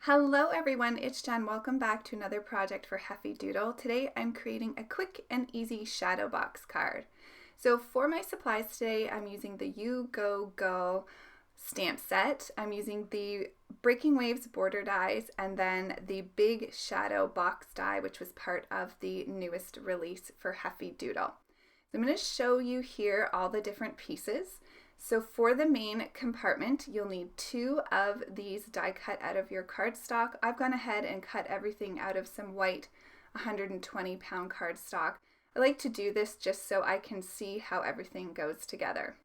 Hello everyone, it's Jen. Welcome back to another project for Heffy Doodle. Today I'm creating a quick and easy shadow box card. So for my supplies today, I'm using the You Go Gull stamp set. I'm using the Breaking Waves border dies and then the big shadow box die, which was part of the newest release for Heffy Doodle. So I'm going to show you here all the different pieces. So for the main compartment, you'll need 2 of these die cut out of your cardstock. I've gone ahead and cut everything out of some white 120-pound cardstock. I like to do this just so I can see how everything goes together.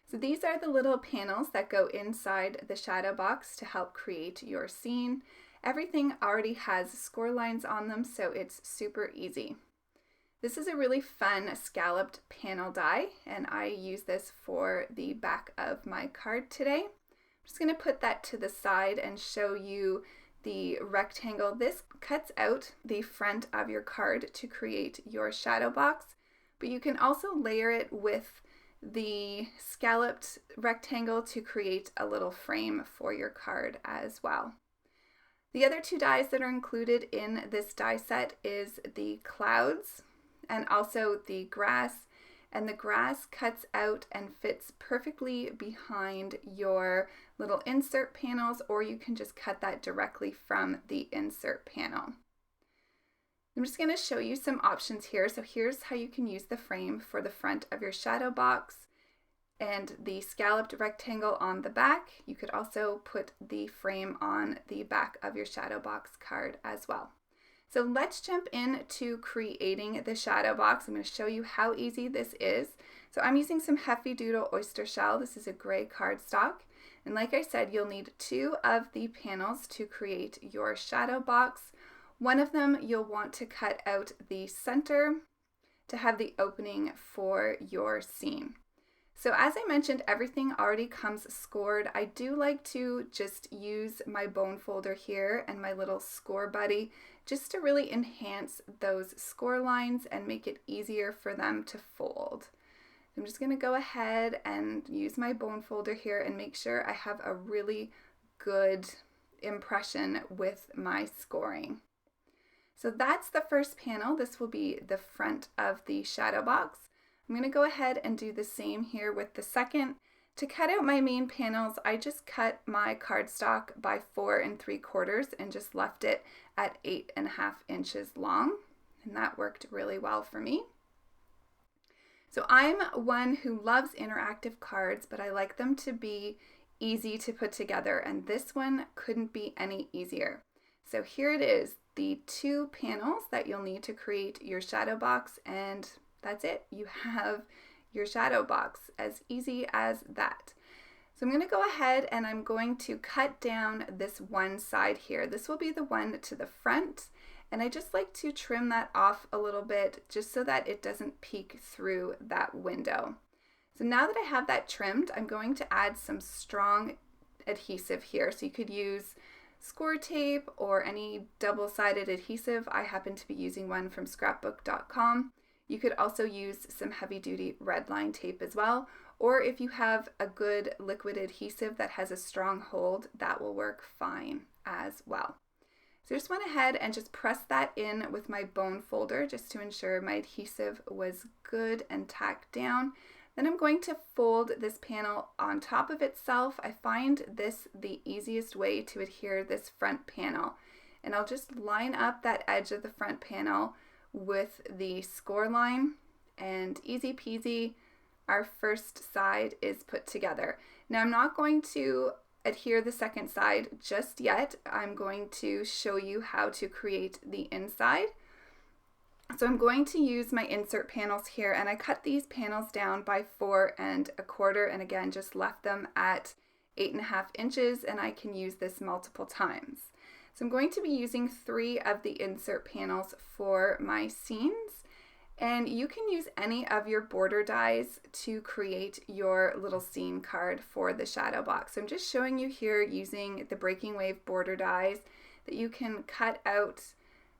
So these are the little panels that go inside the shadow box to help create your scene. Everything already has score lines on them, so it's super easy. This is a really fun scalloped panel die, and I use this for the back of my card today. I'm just going to put that to the side and show you the rectangle. This cuts out the front of your card to create your shadow box, but you can also layer it with the scalloped rectangle to create a little frame for your card as well. The other 2 dies that are included in this die set is the clouds and also the grass, and the grass cuts out and fits perfectly behind your little insert panels, or you can just cut that directly from the insert panel. I'm just going to show you some options here. So here's how you can use the frame for the front of your shadow box and the scalloped rectangle on the back. You could also put the frame on the back of your shadow box card as well. So let's jump into creating the shadow box. I'm going to show you how easy this is. So I'm using some Heffy Doodle oyster shell. This is a gray cardstock. And like I said, you'll need 2 of the panels to create your shadow box. One of them you'll want to cut out the center to have the opening for your scene. So as I mentioned, everything already comes scored. I do like to just use my bone folder here and my little score buddy just to really enhance those score lines and make it easier for them to fold. I'm just going to go ahead and use my bone folder here and make sure I have a really good impression with my scoring. So that's the first panel. This will be the front of the shadow box. I'm going to go ahead and do the same here with the second. To cut out my main panels, I just cut my cardstock by 4 3/4 and just left it at 8.5 inches long, and that worked really well for me. So I'm one who loves interactive cards, but I like them to be easy to put together, and this one couldn't be any easier. So here it is, the 2 panels that you'll need to create your shadow box, and that's it. You have your shadow box, as easy as that. So I'm going to go ahead and I'm going to cut down this one side here. This will be the one to the front, and I just like to trim that off a little bit just so that it doesn't peek through that window. So now that I have that trimmed, I'm going to add some strong adhesive here. So you could use score tape or any double-sided adhesive. I happen to be using one from scrapbook.com. You could also use some heavy-duty red line tape as well, or if you have a good liquid adhesive that has a strong hold, that will work fine as well. So I just went ahead and just pressed that in with my bone folder just to ensure my adhesive was good and tacked down. Then I'm going to fold this panel on top of itself. I find this the easiest way to adhere this front panel, and I'll just line up that edge of the front panel with the score line, and easy peasy, our first side is put together. Now I'm not going to adhere the second side just yet. I'm going to show you how to create the inside. So I'm going to use my insert panels here, and I cut these panels down by 4 1/4, and again just left them at 8.5 inches, and I can use this multiple times. So I'm going to be using 3 of the insert panels for my scenes, and you can use any of your border dies to create your little scene card for the shadow box. So I'm just showing you here using the Breaking Wave border dies that you can cut out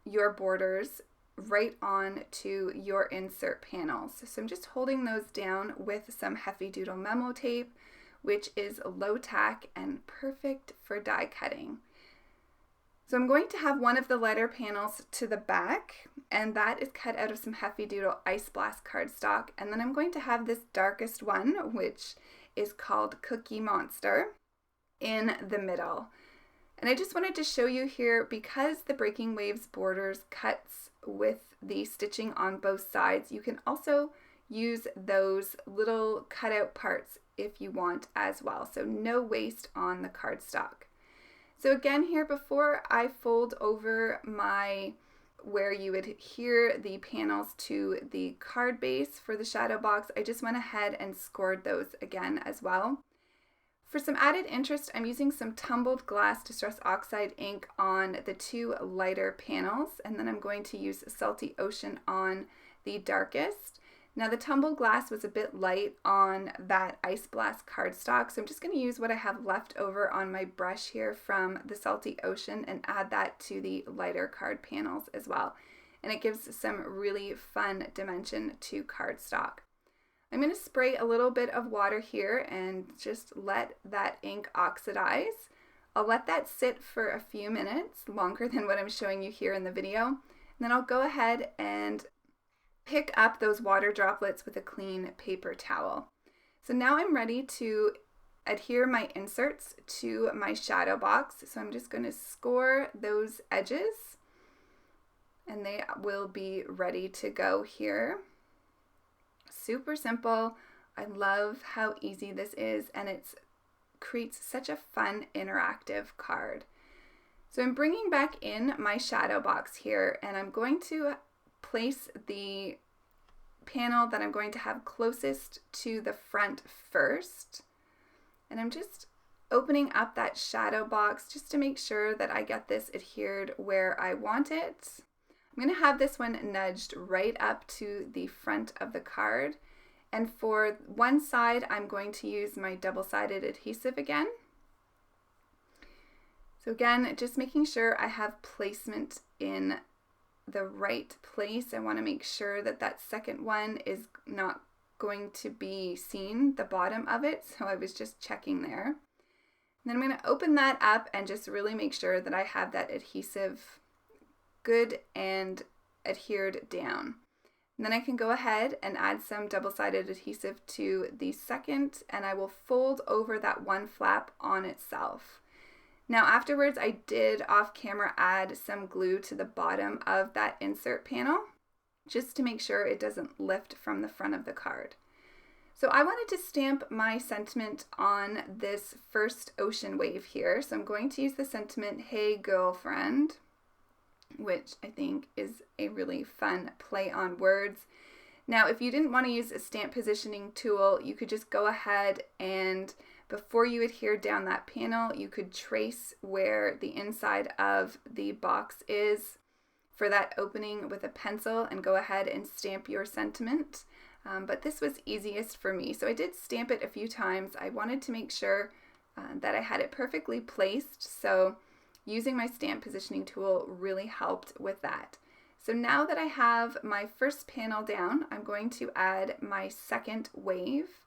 your borders right on to your insert panels. So I'm just holding those down with some Heffy Doodle Memo tape, which is low tack and perfect for die cutting. So I'm going to have one of the lighter panels to the back, and that is cut out of some Heffy Doodle Ice Blast cardstock. And then I'm going to have this darkest one, which is called Cookie Monster, in the middle. And I just wanted to show you here, because the Breaking Waves borders cuts with the stitching on both sides, you can also use those little cutout parts if you want as well. So no waste on the cardstock. So again here, before I fold over where you would adhere the panels to the card base for the shadow box, I just went ahead and scored those again as well. For some added interest, I'm using some Tumbled Glass Distress Oxide ink on the two lighter panels, and then I'm going to use Salty Ocean on the darkest. Now the Tumbled Glass was a bit light on that Ice Blast cardstock, so I'm just going to use what I have left over on my brush here from the Salty Ocean and add that to the lighter card panels as well. And it gives some really fun dimension to cardstock. I'm going to spray a little bit of water here and just let that ink oxidize. I'll let that sit for a few minutes, longer than what I'm showing you here in the video. And then I'll go ahead and pick up those water droplets with a clean paper towel. So now I'm ready to adhere my inserts to my shadow box. So I'm just going to score those edges and they will be ready to go here. Super simple. I love how easy this is, and it creates such a fun interactive card. So I'm bringing back in my shadow box here, and I'm going to place the panel that I'm going to have closest to the front first. And I'm just opening up that shadow box just to make sure that I get this adhered where I want it. I'm going to have this one nudged right up to the front of the card. And for one side, I'm going to use my double-sided adhesive again. So again, just making sure I have placement in the right place. I want to make sure that that second one is not going to be seen, the bottom of it. So I was just checking there. And then I'm going to open that up and just really make sure that I have that adhesive good and adhered down. And then I can go ahead and add some double-sided adhesive to the second, and I will fold over that one flap on itself. Now afterwards, I did off camera add some glue to the bottom of that insert panel just to make sure it doesn't lift from the front of the card. So I wanted to stamp my sentiment on this first ocean wave here. So I'm going to use the sentiment, "Hey girlfriend," which I think is a really fun play on words. Now, if you didn't want to use a stamp positioning tool, you could just go ahead and before you adhere down that panel, you could trace where the inside of the box is for that opening with a pencil and go ahead and stamp your sentiment. But this was easiest for me. So I did stamp it a few times. I wanted to make sure that I had it perfectly placed. So using my stamp positioning tool really helped with that. So now that I have my first panel down, I'm going to add my second wave.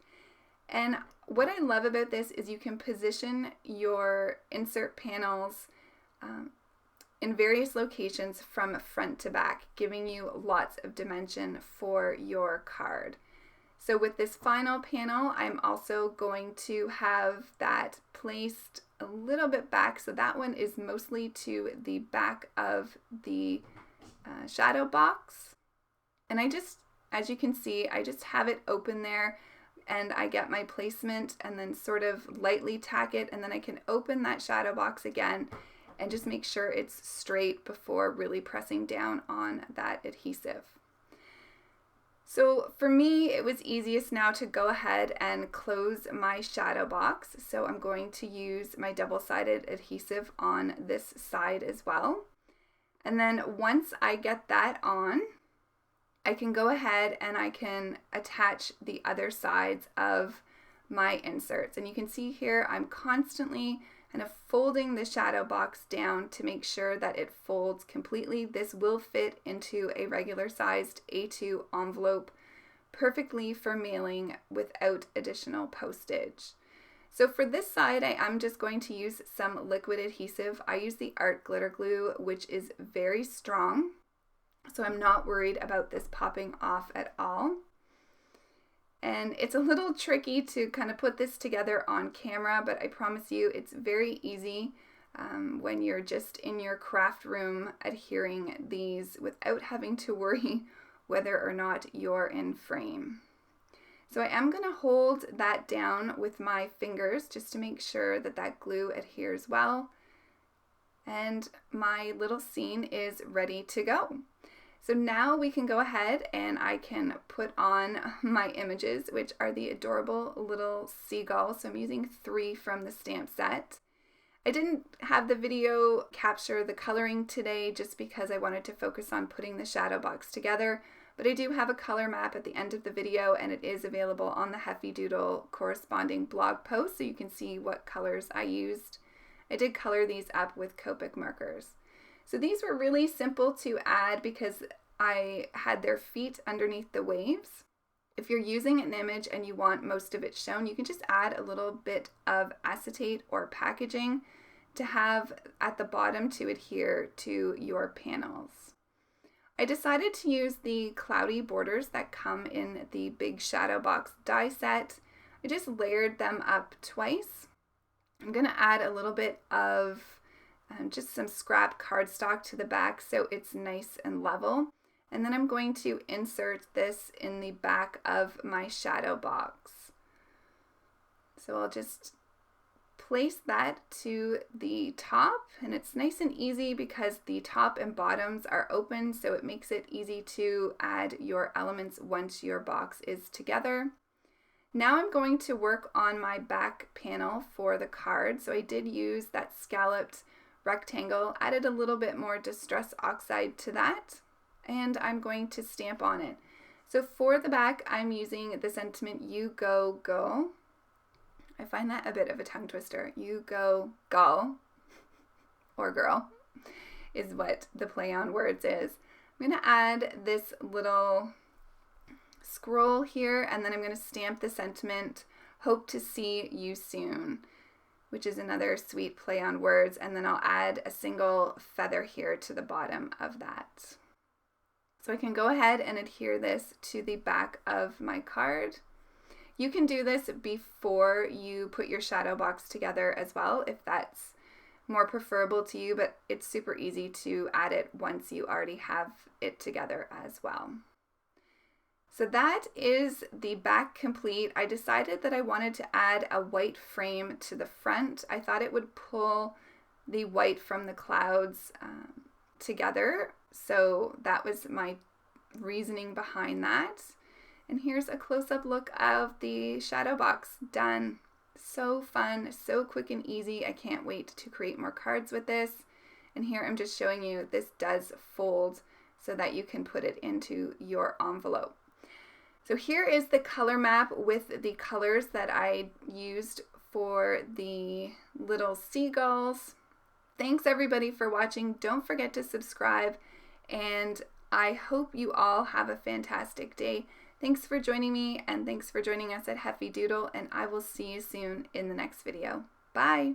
And what I love about this is you can position your insert panels in various locations from front to back, giving you lots of dimension for your card. So with this final panel, I'm also going to have that placed a little bit back. So that one is mostly to the back of the shadow box. And I just, as you can see, I just have it open there and I get my placement and then sort of lightly tack it, and then I can open that shadow box again and just make sure it's straight before really pressing down on that adhesive. So for me, it was easiest now to go ahead and close my shadow box. So I'm going to use my double-sided adhesive on this side as well. And then once I get that on, I can go ahead and I can attach the other sides of my inserts. And you can see here, I'm constantly kind of folding the shadow box down to make sure that it folds completely. This will fit into a regular sized A2 envelope perfectly for mailing without additional postage. So for this side, I am just going to use some liquid adhesive. I use the Art Glitter Glue, which is very strong, so I'm not worried about this popping off at all. And it's a little tricky to kind of put this together on camera, but I promise you it's very easy when you're just in your craft room adhering these without having to worry whether or not you're in frame. So I am going to hold that down with my fingers just to make sure that that glue adheres well. And my little scene is ready to go. So now we can go ahead and I can put on my images, which are the adorable little seagulls. So I'm using 3 from the stamp set. I didn't have the video capture the coloring today just because I wanted to focus on putting the shadow box together. But I do have a color map at the end of the video, and it is available on the Heffy Doodle corresponding blog post, so you can see what colors I used. I did color these up with Copic markers. So these were really simple to add because I had their feet underneath the waves. If you're using an image and you want most of it shown, you can just add a little bit of acetate or packaging to have at the bottom to adhere to your panels. I decided to use the cloudy borders that come in the big shadow box die set. I just layered them up twice. I'm going to add a little bit of just some scrap cardstock to the back so it's nice and level. And then I'm going to insert this in the back of my shadow box. So I'll just place that to the top, and it's nice and easy because the top and bottoms are open, so it makes it easy to add your elements once your box is together. Now I'm going to work on my back panel for the card. So I did use that scalloped rectangle, added a little bit more Distress Oxide to that, and I'm going to stamp on it. So for the back, I'm using the sentiment You Go Gull. I find that a bit of a tongue twister. You go gull, or girl, is what the play on words is. I'm going to add this little scroll here, and then I'm going to stamp the sentiment, Hope to see you soon, which is another sweet play on words, and then I'll add a single feather here to the bottom of that. So I can go ahead and adhere this to the back of my card. You can do this before you put your shadow box together as well, if that's more preferable to you, but it's super easy to add it once you already have it together as well. So that is the back complete. I decided that I wanted to add a white frame to the front. I thought it would pull the white from the clouds together, so that was my reasoning behind that. And here's a close-up look of the shadow box done. So fun, so quick and easy. I can't wait to create more cards with this. And here I'm just showing you this does fold so that you can put it into your envelope. So here is the color map with the colors that I used for the little seagulls. Thanks everybody for watching. Don't forget to subscribe, and I hope you all have a fantastic day. Thanks for joining me, and thanks for joining us at Heffy Doodle, and I will see you soon in the next video. Bye!